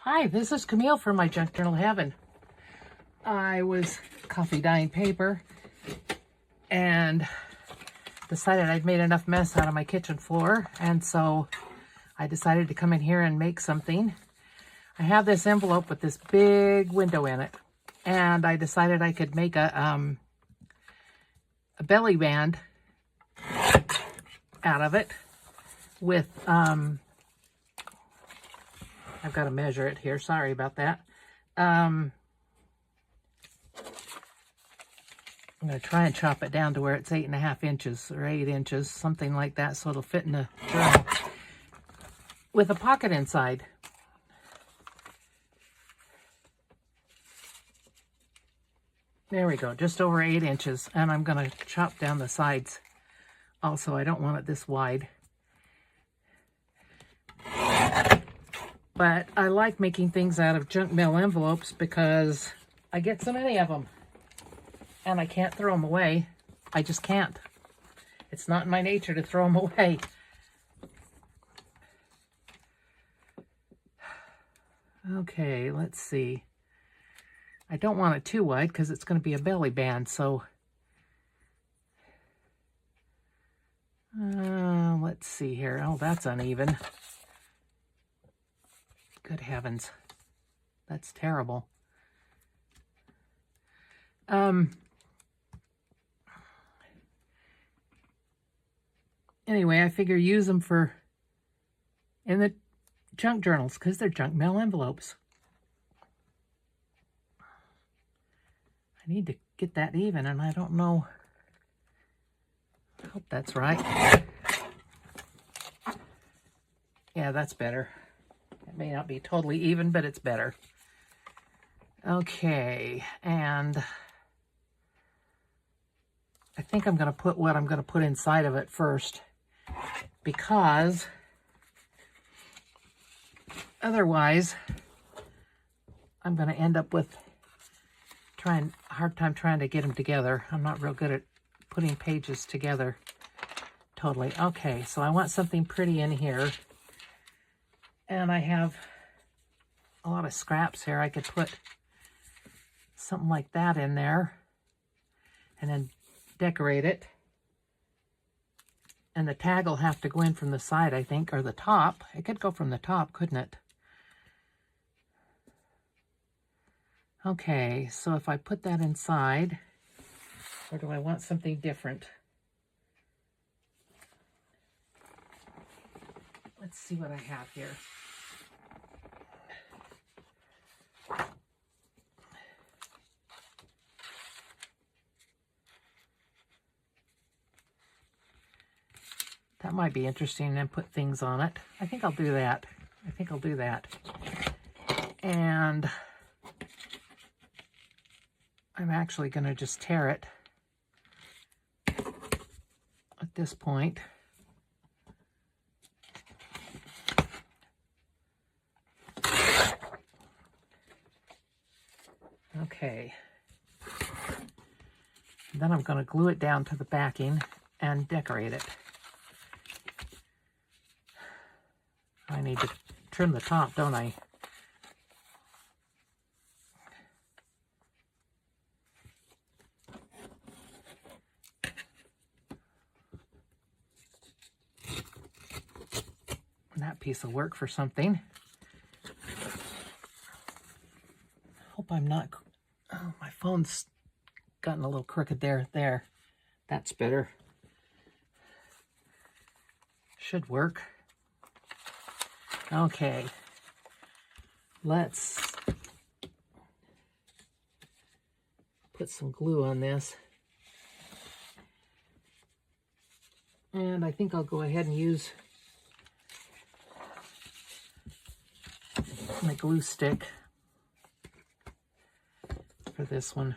Hi, this is Camille from My Junk Journal Heaven. I was coffee dyeing paper and decided I'd made enough mess out of my kitchen floor, and so I decided to come in here and make something. I have this envelope with this big window in it, and I decided I could make a belly band out of it with I've got to measure it here. Sorry about that. I'm going to try and chop it down to where it's 8.5 inches or 8 inches, something like that, so it'll fit in the journal with a pocket inside. There we go, just over 8 inches. And I'm going to chop down the sides. Also, I don't want it this wide. But I like making things out of junk mail envelopes because I get so many of them. And I can't throw them away. I just can't. It's not in my nature to throw them away. Okay, let's see. I don't want it too wide because it's going to be a belly band, so let's see here. Oh, that's uneven. Good heavens. That's terrible. Anyway, I figure use them in the junk journals because they're junk mail envelopes. I need to get that even, and I don't know. I hope that's right. Yeah, that's better. It may not be totally even, but it's better. Okay, and I think I'm going to put what I'm going to put inside of it first, because otherwise I'm going to end up with a hard time trying to get them together. I'm not real good at putting pages together totally. Okay, so I want something pretty in here. And I have a lot of scraps here. I could put something like that in there and then decorate it. And the tag will have to go in from the side, I think, or the top. It could go from the top, couldn't it? Okay, so if I put that inside, or do I want something different? Let's see what I have here. That might be interesting, and put things on it. I think I'll do that. And I'm actually going to just tear it at this point. Okay. And then I'm going to glue it down to the backing and decorate it. I need to trim the top, don't I? That piece will work for something. Hope I'm not... Oh, my phone's gotten a little crooked there. There. That's better. Should work. Okay. Let's put some glue on this. And I think I'll go ahead and use my glue stick for this one.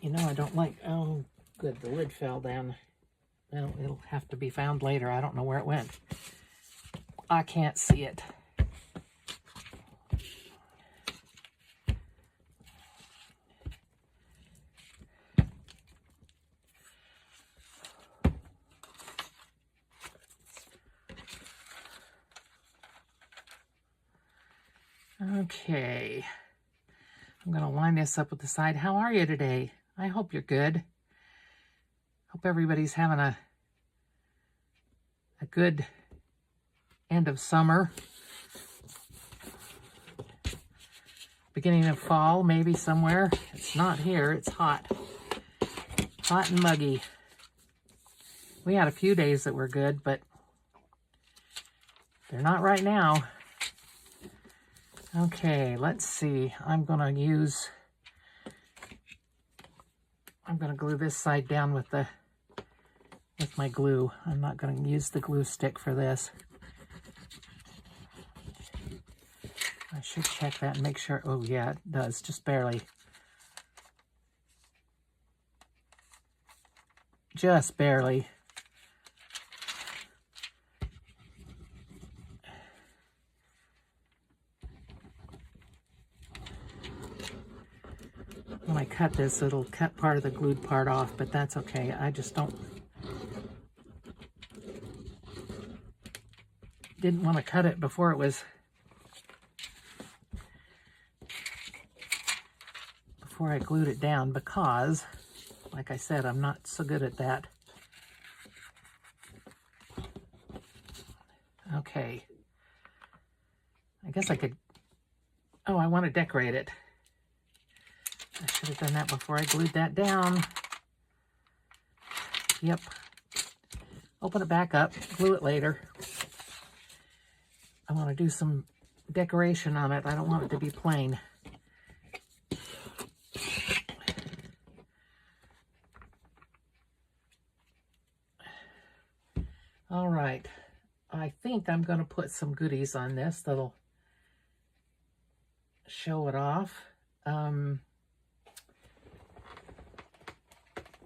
You know, I don't like... Oh, good, the lid fell down. Well, it'll have to be found later. I don't know where it went. I can't see it. Okay. I'm going to line this up with the side. How are you today? I hope you're good. Hope everybody's having a good end of summer. Beginning of fall, maybe somewhere. It's not here. It's hot. Hot and muggy. We had a few days that were good, but they're not right now. Okay, let's see. I'm going to glue this side down with my glue. I'm not going to use the glue stick for this. I should check that and make sure. Oh yeah, it does, just barely. Just barely. When I cut this, it'll cut part of the glued part off, but that's okay. I just didn't want to cut it before I glued it down, because, like I said, I'm not so good at that. Okay. I guess I could, oh, I want to decorate it. I should have done that before I glued that down. Yep. Open it back up, glue it later. I want to do some decoration on it. I don't want it to be plain. All right. I think I'm going to put some goodies on this that'll show it off.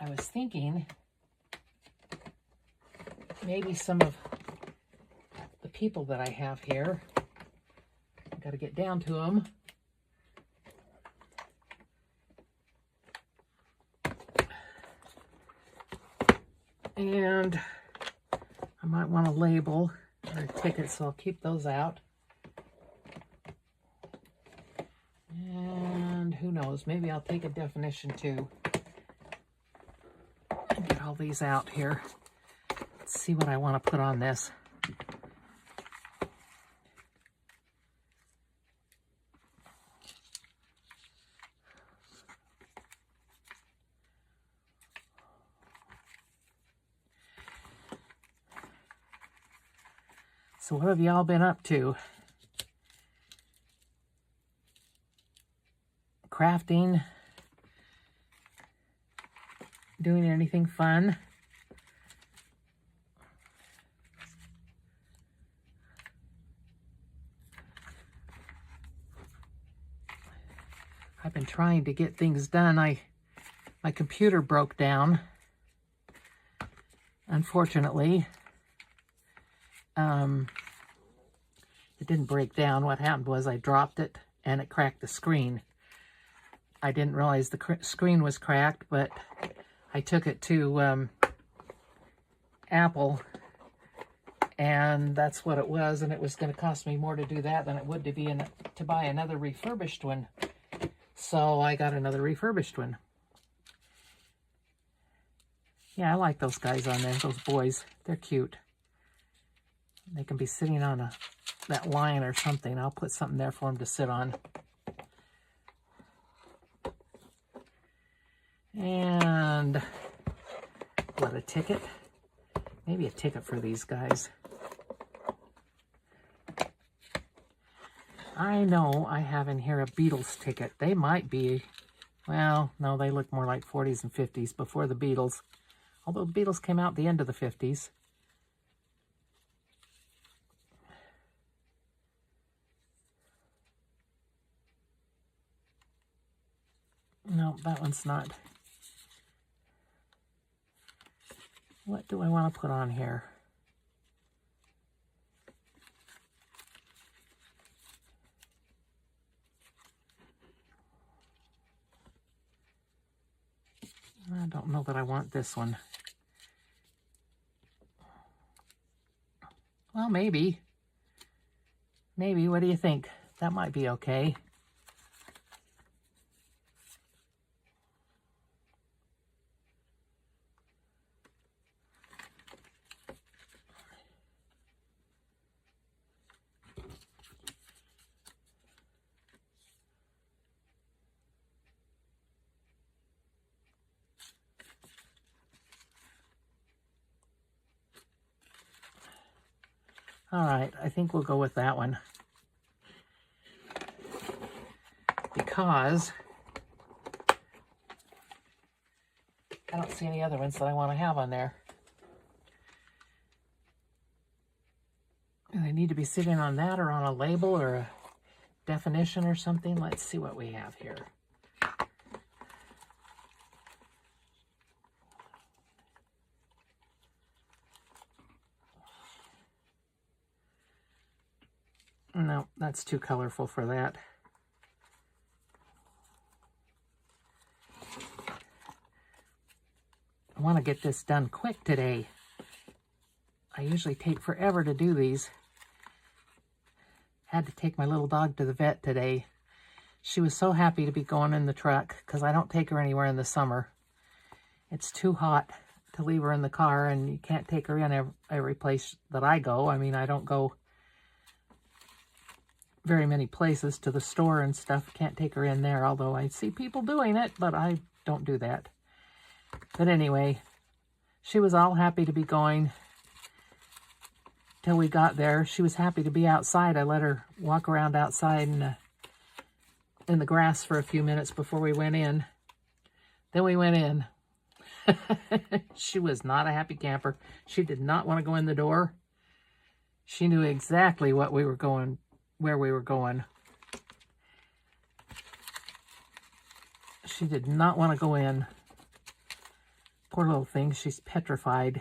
I was thinking maybe some of the people that I have here, I've got to get down to them. And I might want to label their tickets, so I'll keep those out. And who knows, maybe I'll take a definition too. And get all these out here. Let's see what I want to put on this. So what have y'all been up to? Crafting? Doing anything fun? I've been trying to get things done. My computer broke down, unfortunately. It didn't break down. What happened was I dropped it and it cracked the screen. I didn't realize the screen was cracked, but I took it to Apple, and that's what it was, and it was going to cost me more to do that than it would to buy another refurbished one. So I got another refurbished one. Yeah, I like those guys on there, those boys. They're cute. They can be sitting on that line or something. I'll put something there for them to sit on. And what, a ticket? Maybe a ticket for these guys. I know I have in here a Beatles ticket. They might be, well, no, they look more like 40s and 50s, before the Beatles. Although the Beatles came out at the end of the 50s. No, that one's not. What do I want to put on here? I don't know that I want this one. Well, maybe. Maybe. What do you think? That might be okay. All right, I think we'll go with that one. Because I don't see any other ones that I want to have on there. And they need to be sitting on that or on a label or a definition or something. Let's see what we have here. No, that's too colorful for that. I want to get this done quick today. I usually take forever to do these. Had to take my little dog to the vet today. She was so happy to be going in the truck because I don't take her anywhere in the summer. It's too hot to leave her in the car, and you can't take her in every place that I go. I mean, I don't go very many places, to the store and stuff. Can't take her in there, although I see people doing it, but I don't do that. But anyway, she was all happy to be going till we got there. She was happy to be outside. I let her walk around outside and in the grass for a few minutes before we went in. Then we went in. She was not a happy camper. She did not want to go in the door. She knew exactly what we were going, where we were going. She did not want to go in. Poor little thing, she's petrified.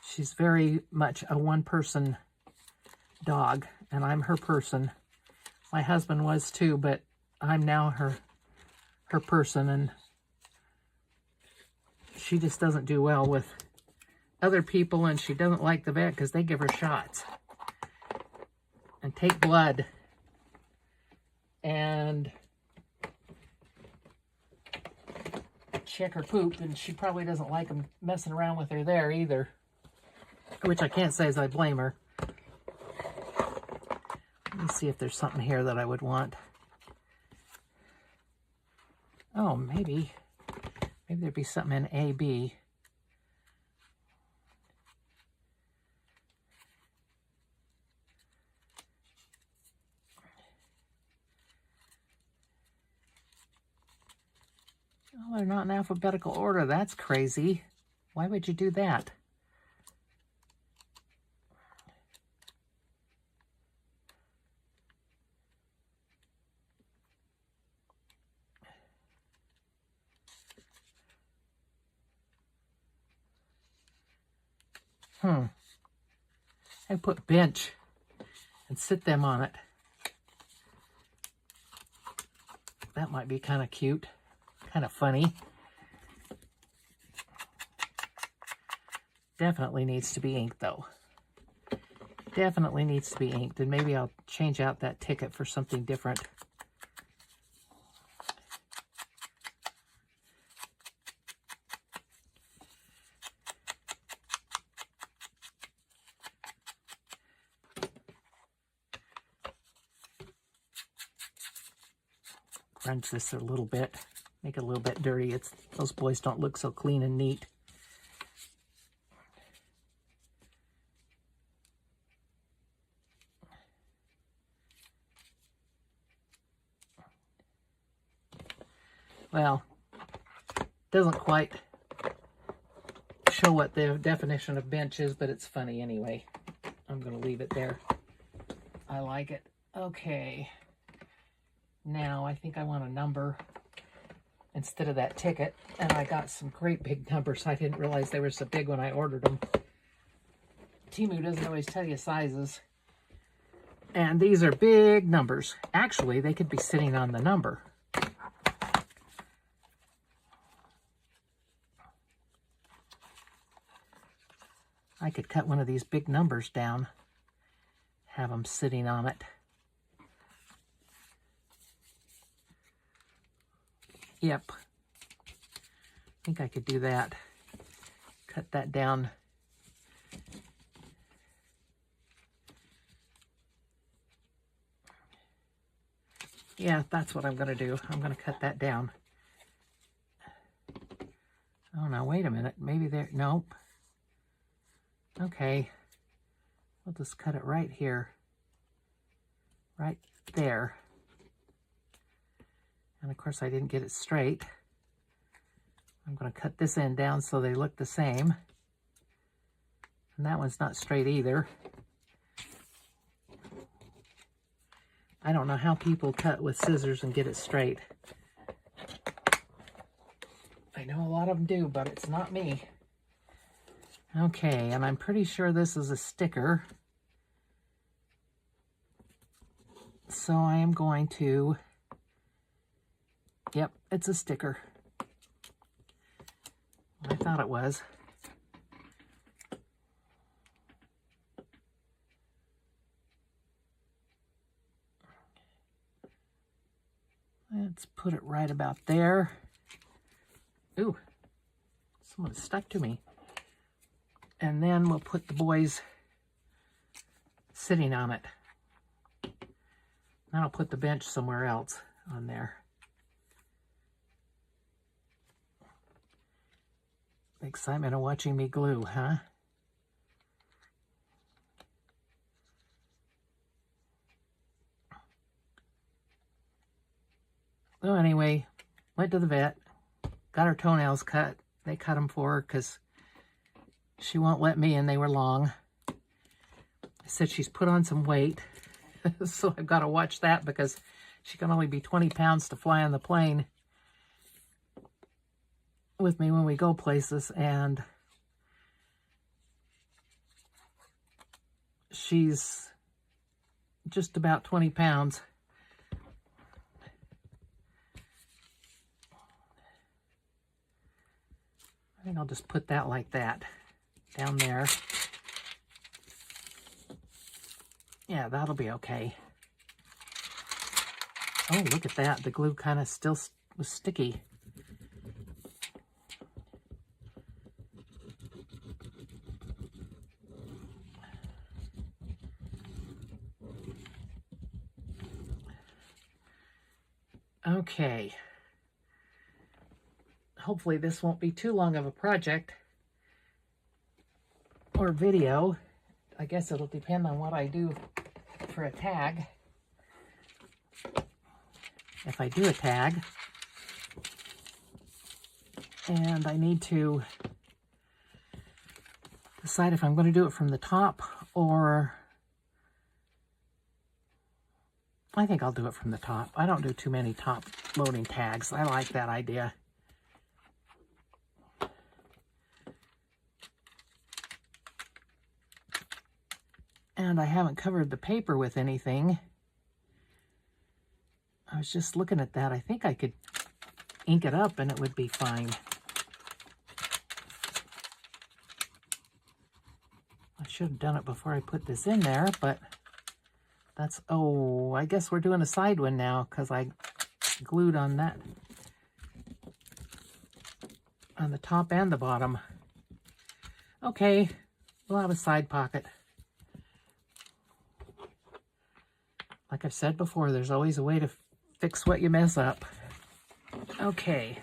She's very much a one-person dog, and I'm her person. My husband was too, but I'm now her person, and she just doesn't do well with other people, and she doesn't like the vet because they give her shots and take blood and check her poop, and she probably doesn't like them messing around with her there either, which I can't say as I blame her. Let me see if there's something here that I would want. Oh, maybe there'd be something in AB. Oh, they're not in alphabetical order. That's crazy. Why would you do that? I put bench and sit them on it. That might be kind of cute, kind of funny. Definitely needs to be inked though. Definitely needs to be inked, and maybe I'll change out that ticket for something different. Grunge this a little bit, make it a little bit dirty. Those boys don't look so clean and neat. Well, doesn't quite show what the definition of bench is, but it's funny anyway. I'm going to leave it there. I like it. Okay. Now I think I want a number instead of that ticket. And I got some great big numbers. I didn't realize they were so big when I ordered them. Temu doesn't always tell you sizes. And these are big numbers. Actually, they could be sitting on the number. I could cut one of these big numbers down, have them sitting on it. Yep. I think I could do that. Cut that down. Yeah, that's what I'm going to do. I'm going to cut that down. Oh, no, wait a minute. Maybe there, nope. Okay. We'll just cut it right here. Right there. And of course I didn't get it straight. I'm going to cut this end down so they look the same. And that one's not straight either. I don't know how people cut with scissors and get it straight. I know a lot of them do, but it's not me. Okay, and I'm pretty sure this is a sticker. So I am going to, yep, it's a sticker. I thought it was. Let's put it right about there. Ooh, someone stuck to me. And then we'll put the boys sitting on it. Then I'll put the bench somewhere else on there. The excitement of watching me glue, huh? So anyway, went to the vet, got her toenails cut. They cut them for her because she won't let me, and they were long. I said she's put on some weight, so I've got to watch that because she can only be 20 pounds to fly on the plane with me when we go places, and she's just about 20 pounds. I think I'll just put that like that down there. Yeah, that'll be okay. Oh, look at that. The glue kind of still was sticky. Okay. Hopefully this won't be too long of a project or video. I guess it'll depend on what I do for a tag. If I do a tag, and I need to decide if I'm going to do it from the top, or I think I'll do it from the top. I don't do too many top loading tags. I like that idea. And I haven't covered the paper with anything. I was just looking at that. I think I could ink it up and it would be fine. I should have done it before I put this in there, but that's, oh, I guess we're doing a side one now because I glued on that, on the top and the bottom. Okay, we'll have a side pocket. Like I've said before, there's always a way to fix what you mess up. Okay.